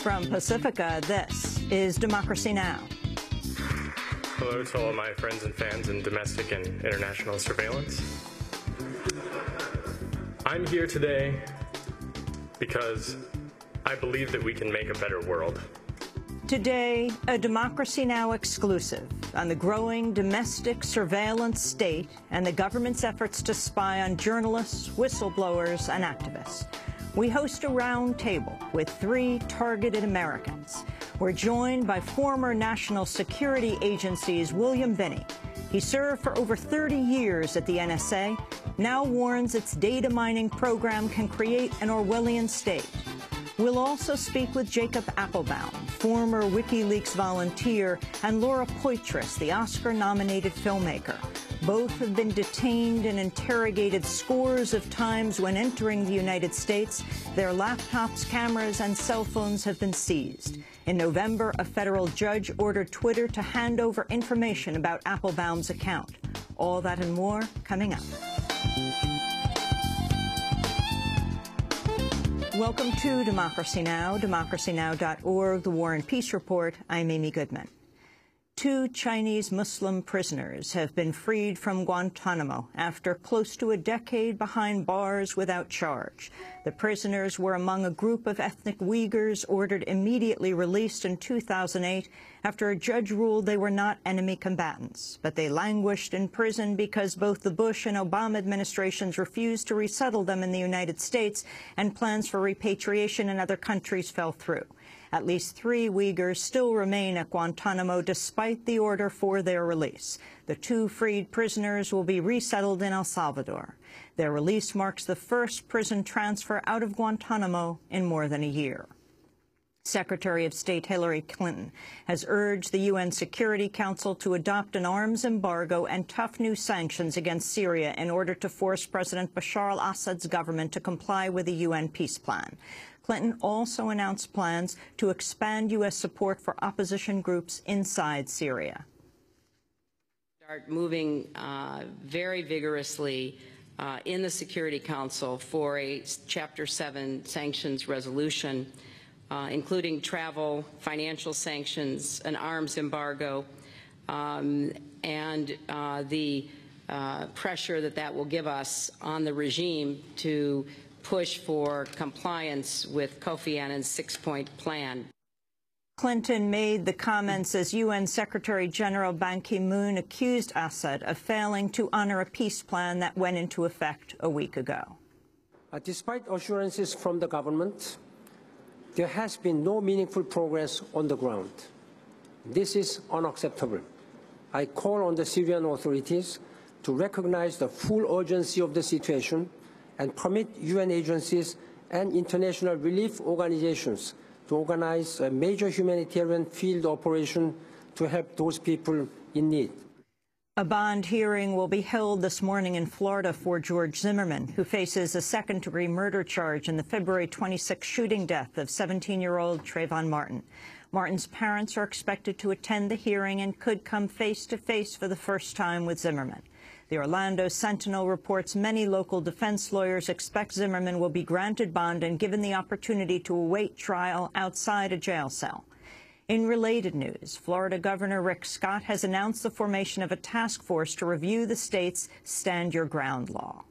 From Pacifica, this is Democracy Now! Hello to all my friends and fans in domestic and international surveillance. I'm here today because I believe that we can make a better world. Today, a Democracy Now! Exclusive on the growing domestic surveillance state and the government's efforts to spy on journalists, whistleblowers, and activists. We host a round table with 3 targeted Americans. We're joined by former National Security Agency's William Binney. He served for over 30 years at the NSA, now warns its data mining program can create an Orwellian state. We'll also speak with Jacob Appelbaum, former WikiLeaks volunteer, and Laura Poitras, the Oscar-nominated filmmaker. Both have been detained and interrogated scores of times when entering the United States. Their laptops, cameras, and cell phones have been seized. In November, a federal judge ordered Twitter to hand over information about Appelbaum's account. All that and more coming up. Welcome to Democracy Now!, democracynow.org, The War and Peace Report. I'm Amy Goodman. 2 Chinese Muslim prisoners have been freed from Guantanamo after close to a decade behind bars without charge. The prisoners were among a group of ethnic Uyghurs ordered immediately released in 2008 after a judge ruled they were not enemy combatants. But they languished in prison because both the Bush and Obama administrations refused to resettle them in the United States, and plans for repatriation in other countries fell through. At least 3 Uyghurs still remain at Guantanamo despite the order for their release. The 2 freed prisoners will be resettled in El Salvador. Their release marks the first prison transfer out of Guantanamo in more than a year. Secretary of State Hillary Clinton has urged the UN Security Council to adopt an arms embargo and tough new sanctions against Syria in order to force President Bashar al-Assad's government to comply with the UN peace plan. Clinton also announced plans to expand U.S. support for opposition groups inside Syria. Start moving very vigorously in the Security Council for a Chapter 7 sanctions resolution, including travel, financial sanctions, an arms embargo, and the pressure that will give us on the regime to push for compliance with Kofi Annan's 6-point plan. Clinton made the comments as UN Secretary General Ban Ki-moon accused Assad of failing to honor a peace plan that went into effect a week ago. Despite assurances from the government, there has been no meaningful progress on the ground. This is unacceptable. I call on the Syrian authorities to recognize the full urgency of the situation and permit UN agencies and international relief organizations to organize a major humanitarian field operation to help those people in need. A bond hearing will be held this morning in Florida for George Zimmerman, who faces a second-degree murder charge in the February 26 shooting death of 17-year-old Trayvon Martin. Martin's parents are expected to attend the hearing and could come face-to-face for the first time with Zimmerman. The Orlando Sentinel reports many local defense lawyers expect Zimmerman will be granted bond and given the opportunity to await trial outside a jail cell. In related news, Florida Governor Rick Scott has announced the formation of a task force to review the state's Stand Your Ground law.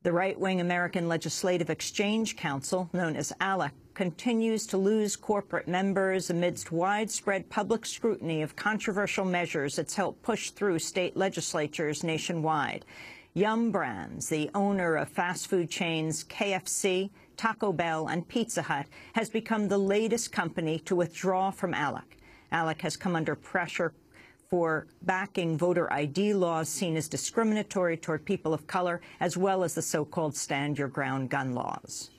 The right-wing American Legislative Exchange Council, known as ALEC, continues to lose corporate members amidst widespread public scrutiny of controversial measures it's helped push through state legislatures nationwide. Yum Brands, the owner of fast food chains KFC, Taco Bell, and Pizza Hut, has become the latest company to withdraw from ALEC. ALEC has come under pressure for backing voter ID laws seen as discriminatory toward people of color, as well as the so-called Stand Your Ground gun laws.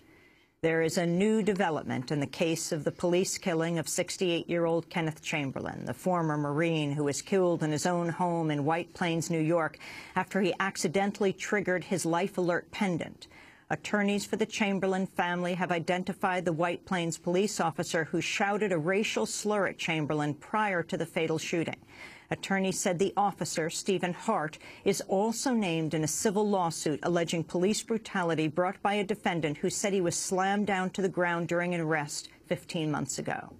There is a new development in the case of the police killing of 68-year-old Kenneth Chamberlain, the former Marine who was killed in his own home in White Plains, New York, after he accidentally triggered his life alert pendant. Attorneys for the Chamberlain family have identified the White Plains police officer who shouted a racial slur at Chamberlain prior to the fatal shooting. Attorneys said the officer, Stephen Hart, is also named in a civil lawsuit alleging police brutality brought by a defendant who said he was slammed down to the ground during an arrest 15 months ago.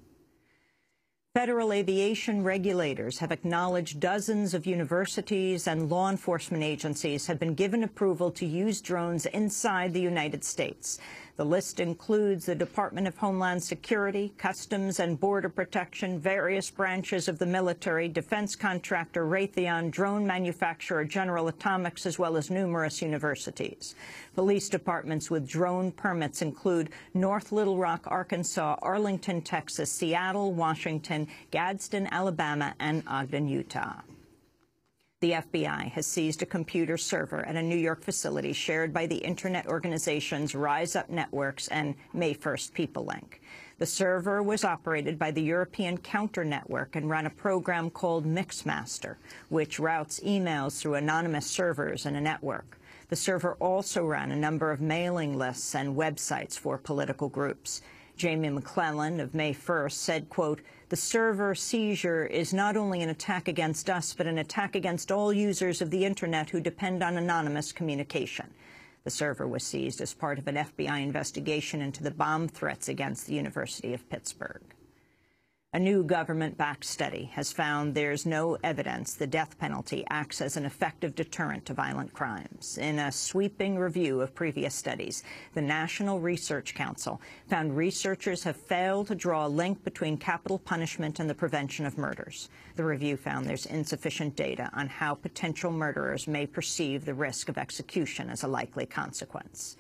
Federal aviation regulators have acknowledged dozens of universities and law enforcement agencies have been given approval to use drones inside the United States. The list includes the Department of Homeland Security, Customs and Border Protection, various branches of the military, defense contractor Raytheon, drone manufacturer General Atomics, as well as numerous universities. Police departments with drone permits include North Little Rock, Arkansas, Arlington, Texas, Seattle, Washington, Gadsden, Alabama, and Ogden, Utah. The FBI has seized a computer server at a New York facility shared by the Internet organizations Rise Up Networks and May 1st PeopleLink. The server was operated by the European Counter Network and ran a program called Mixmaster, which routes emails through anonymous servers in a network. The server also ran a number of mailing lists and websites for political groups. Jamie McClellan of May 1st said, quote, "The server seizure is not only an attack against us, but an attack against all users of the Internet who depend on anonymous communication." The server was seized as part of an FBI investigation into the bomb threats against the University of Pittsburgh. A new government-backed study has found there's no evidence the death penalty acts as an effective deterrent to violent crimes. In a sweeping review of previous studies, the National Research Council found researchers have failed to draw a link between capital punishment and the prevention of murders. The review found there's insufficient data on how potential murderers may perceive the risk of execution as a likely consequence.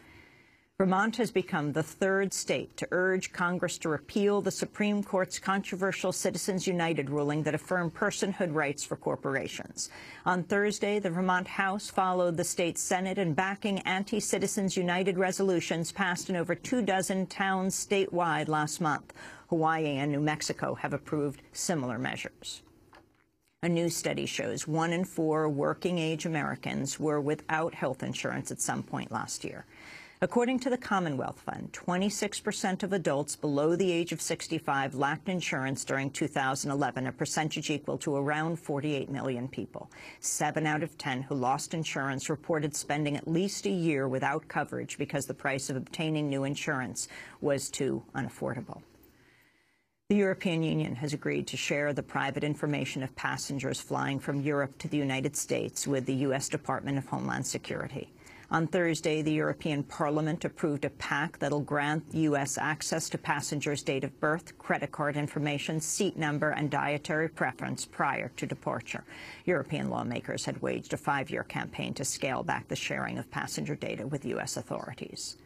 Vermont has become the third state to urge Congress to repeal the Supreme Court's controversial Citizens United ruling that affirmed personhood rights for corporations. On Thursday, the Vermont House followed the state Senate in backing anti-Citizens United resolutions passed in over 24 towns statewide last month. Hawaii and New Mexico have approved similar measures. A new study shows 1 in 4 working-age Americans were without health insurance at some point last year. According to the Commonwealth Fund, 26% of adults below the age of 65 lacked insurance during 2011, a percentage equal to around 48 million people. 7 out of 10 who lost insurance reported spending at least a year without coverage because the price of obtaining new insurance was too unaffordable. The European Union has agreed to share the private information of passengers flying from Europe to the United States with the U.S. Department of Homeland Security. On Thursday, the European Parliament approved a pact that will grant U.S. access to passengers' date of birth, credit card information, seat number, and dietary preference prior to departure. European lawmakers had waged a 5-year campaign to scale back the sharing of passenger data with U.S. authorities.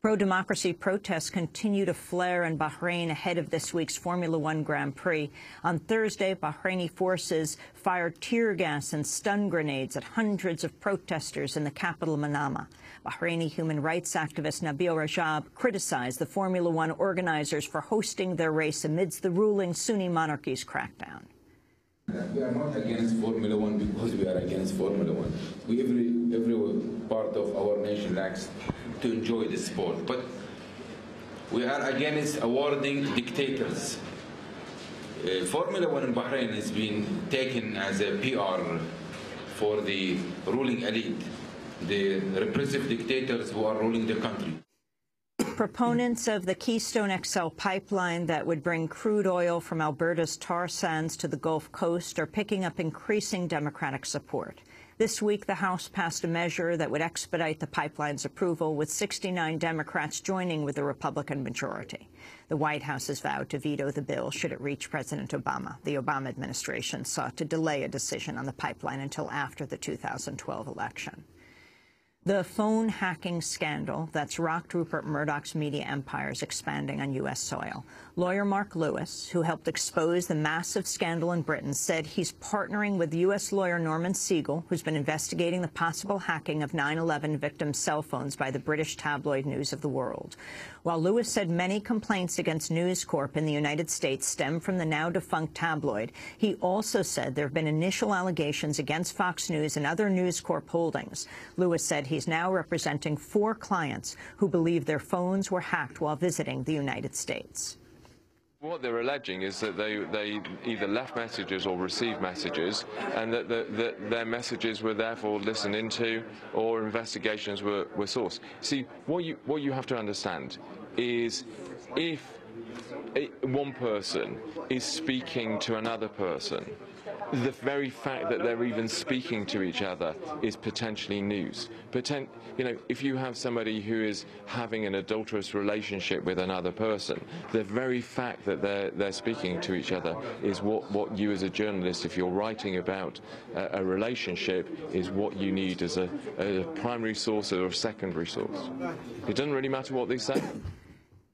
Pro-democracy protests continue to flare in Bahrain ahead of this week's Formula One Grand Prix. On Thursday, Bahraini forces fired tear gas and stun grenades at hundreds of protesters in the capital, Manama. Bahraini human rights activist Nabil Rajab criticized the Formula One organizers for hosting their race amidst the ruling Sunni monarchy's crackdown. We are not against Formula One because we are against Formula One. Every part of our nation likes to enjoy the sport, but we are against awarding dictators. Formula One in Bahrain has been taken as a PR for the ruling elite, the repressive dictators who are ruling the country. Proponents of the Keystone XL pipeline that would bring crude oil from Alberta's tar sands to the Gulf Coast are picking up increasing Democratic support. This week, the House passed a measure that would expedite the pipeline's approval, with 69 Democrats joining with the Republican majority. The White House has vowed to veto the bill should it reach President Obama. The Obama administration sought to delay a decision on the pipeline until after the 2012 election. The phone hacking scandal that's rocked Rupert Murdoch's media empire is expanding on U.S. soil. Lawyer Mark Lewis, who helped expose the massive scandal in Britain, said he's partnering with U.S. lawyer Norman Siegel, who's been investigating the possible hacking of 9/11 victims' cell phones by the British tabloid News of the World. While Lewis said many complaints against News Corp in the United States stem from the now-defunct tabloid, he also said there have been initial allegations against Fox News and other News Corp holdings. Lewis said he's now representing 4 clients who believe their phones were hacked while visiting the United States. What they're alleging is that they either left messages or received messages, and that their messages were therefore listened into or investigations were sourced. See, what you have to understand is if one person is speaking to another person, the very fact that they're even speaking to each other is potentially news. If you have somebody who is having an adulterous relationship with another person, the very fact that they're speaking to each other is what you as a journalist, if you're writing about a relationship, is what you need as a primary source or a secondary source. It doesn't really matter what they say.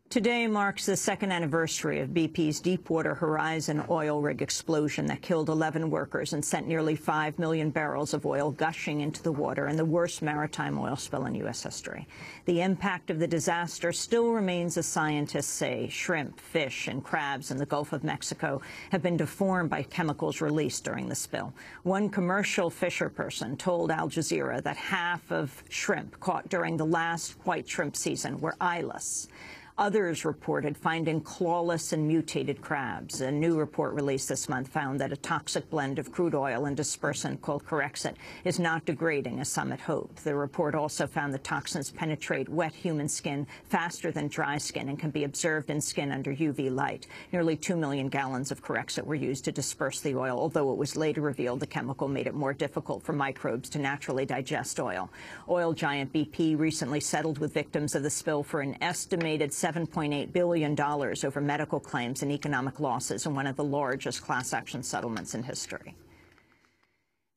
Today marks the second anniversary of BP's Deepwater Horizon oil rig explosion that killed 11 workers and sent nearly 5 million barrels of oil gushing into the water in the worst maritime oil spill in U.S. history. The impact of the disaster still remains, as scientists say. Shrimp, fish, and crabs in the Gulf of Mexico have been deformed by chemicals released during the spill. One commercial fisher person told Al Jazeera that half of shrimp caught during the last white shrimp season were eyeless. Others reported finding clawless and mutated crabs. A new report released this month found that a toxic blend of crude oil and dispersant called Corexit is not degrading, as some had hoped. The report also found the toxins penetrate wet human skin faster than dry skin and can be observed in skin under UV light. Nearly 2 million gallons of Corexit were used to disperse the oil, although it was later revealed the chemical made it more difficult for microbes to naturally digest oil. Oil giant BP recently settled with victims of the spill for an estimated $7.8 billion over medical claims and economic losses in one of the largest class action settlements in history.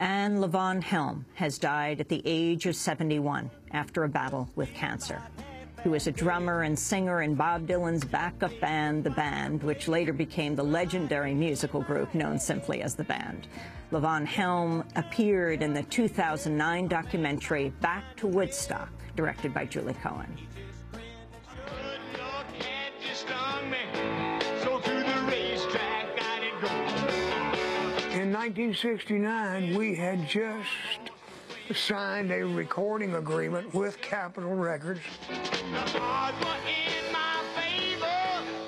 And Levon Helm has died at the age of 71 after a battle with cancer. He was a drummer and singer in Bob Dylan's backup band, The Band, which later became the legendary musical group known simply as The Band. Levon Helm appeared in the 2009 documentary Back to Woodstock, directed by Julie Cohen. In 1969, we had just signed a recording agreement with Capitol Records.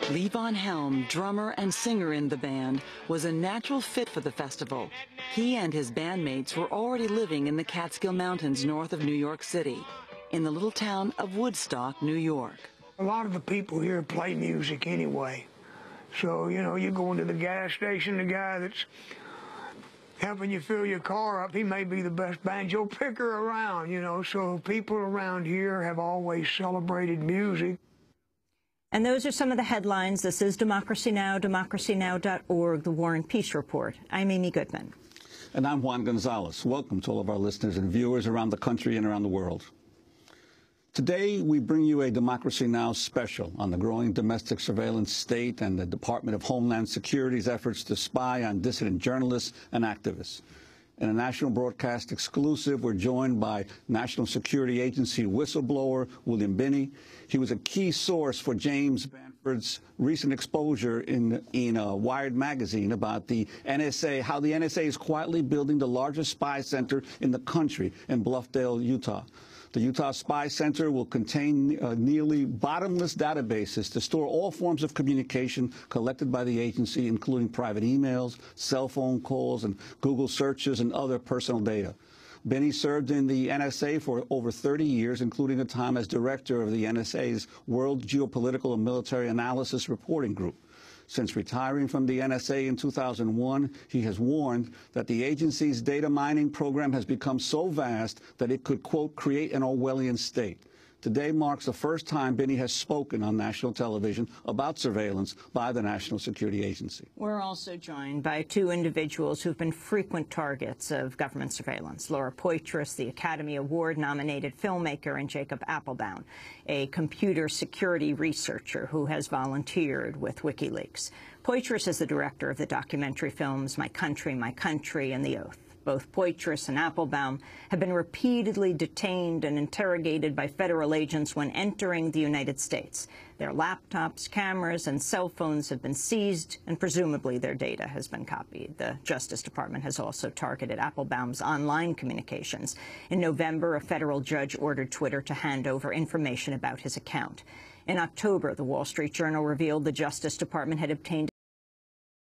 Levon Helm, drummer and singer in The Band, was a natural fit for the festival. He and his bandmates were already living in the Catskill Mountains north of New York City, in the little town of Woodstock, New York. A lot of the people here play music anyway. So, you go into the gas station, the guy that's helping you fill your car up, he may be the best banjo picker around, so people around here have always celebrated music. And those are some of the headlines. This is Democracy Now!, democracynow.org, The War and Peace Report. I'm Amy Goodman. And I'm Juan Gonzalez. Welcome to all of our listeners and viewers around the country and around the world. Today, we bring you a Democracy Now! Special on the growing domestic surveillance state and the Department of Homeland Security's efforts to spy on dissident journalists and activists. In a national broadcast exclusive, we're joined by National Security Agency whistleblower William Binney. He was a key source for James Bamford's recent exposure in Wired magazine about the NSA, how the NSA is quietly building the largest spy center in the country in Bluffdale, Utah. The Utah Spy Center will contain nearly bottomless databases to store all forms of communication collected by the agency, including private emails, cell phone calls, and Google searches and other personal data. Binney served in the NSA for over 30 years, including a time as director of the NSA's World Geopolitical and Military Analysis Reporting Group. Since retiring from the NSA in 2001, he has warned that the agency's data mining program has become so vast that it could, quote, create an Orwellian state. Today marks the first time Binney has spoken on national television about surveillance by the National Security Agency. We're also joined by two individuals who've been frequent targets of government surveillance. Laura Poitras, the Academy Award-nominated filmmaker, and Jacob Appelbaum, a computer security researcher who has volunteered with WikiLeaks. Poitras is the director of the documentary films My Country, and The Oath. Both Poitras and Appelbaum have been repeatedly detained and interrogated by federal agents when entering the United States. Their laptops, cameras, and cell phones have been seized, and presumably their data has been copied. The Justice Department has also targeted Appelbaum's online communications. In November, a federal judge ordered Twitter to hand over information about his account. In October, the Wall Street Journal revealed the Justice Department had obtained